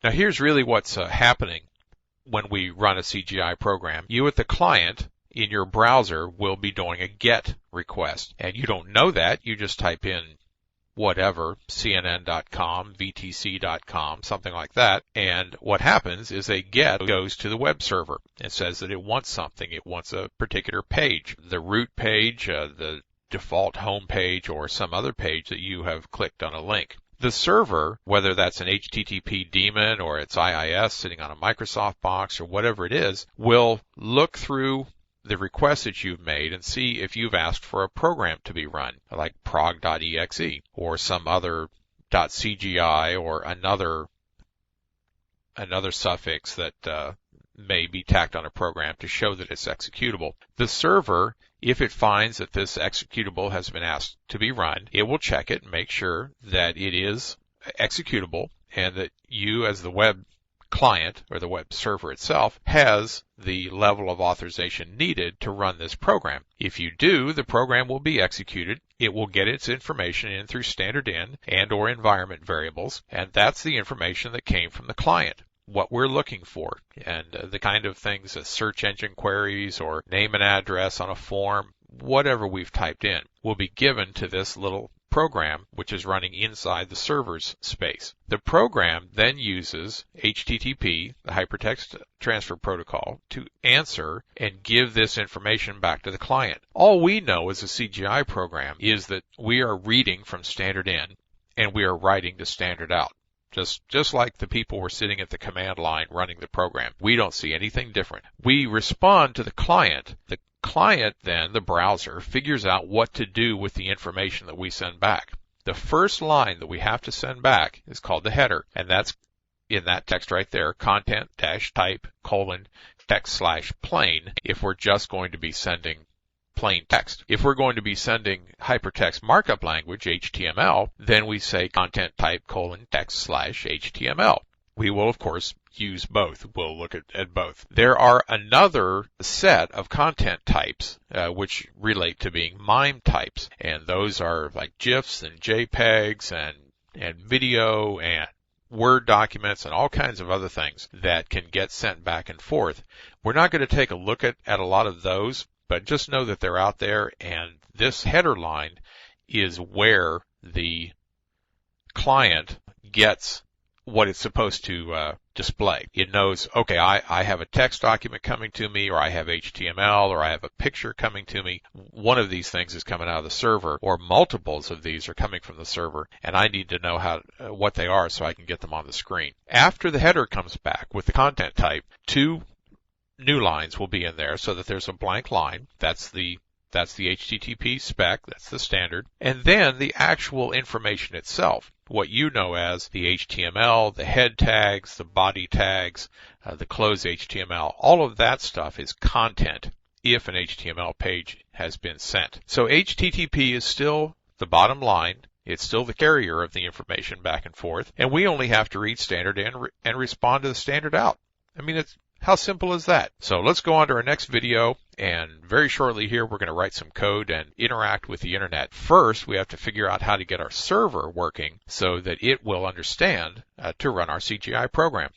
Now here's really what's happening when we run a CGI program. You at the client in your browser will be doing a GET request. And you don't know that. You just type in whatever, CNN.com, VTC.com, something like that. And what happens is a GET goes to the web server and says that it wants something. It wants a particular page, the root page, the default home page, or some other page that you have clicked on a link. The server, whether that's an HTTP daemon or it's IIS sitting on a Microsoft box or whatever it is, will look through the request that you've made and see if you've asked for a program to be run, like prog.exe or some other .cgi or another suffix that may be tacked on a program to show that it's executable. The server, if it finds that this executable has been asked to be run, it will check it and make sure that it is executable and that you as the web client or the web server itself has the level of authorization needed to run this program. If you do, the program will be executed. It will get its information in through standard in and or environment variables, and that's the information that came from the client. What we're looking for and the kind of things as search engine queries or name and address on a form, whatever we've typed in, will be given to this little program which is running inside the server's space. The program then uses HTTP, the Hypertext Transfer Protocol, to answer and give this information back to the client. All we know as a CGI program is that we are reading from standard in and we are writing to standard out. Just like the people were sitting at the command line running the program. We don't see anything different. We respond to the client. The client then, the browser, figures out what to do with the information that we send back. The first line that we have to send back is called the header, and that's in that text right there, content-type, text/plain, if we're just going to be sending plain text. If we're going to be sending hypertext markup language, HTML, then we say content type text/HTML. We will, of course, use both. We'll look at both. There are another set of content types which relate to being MIME types, and those are like GIFs and JPEGs and video and Word documents and all kinds of other things that can get sent back and forth. We're not going to take a look at a lot of those, but just know that they're out there, and this header line is where the client gets what it's supposed to display. It knows, okay, I have a text document coming to me, or I have HTML, or I have a picture coming to me. One of these things is coming out of the server, or multiples of these are coming from the server, and I need to know what they are so I can get them on the screen. After the header comes back with the content type, two new lines will be in there so that there's a blank line. That's the HTTP spec, that's the standard. And then the actual information itself, what you know as the HTML, the head tags, the body tags, the close HTML, all of that stuff is content if an HTML page has been sent. So HTTP is still the bottom line. It's still the carrier of the information back and forth, and we only have to read standard in and respond to the standard out. I mean, how simple is that? So let's go on to our next video, and very shortly here we're going to write some code and interact with the internet. First, we have to figure out how to get our server working so that it will understand to run our CGI program.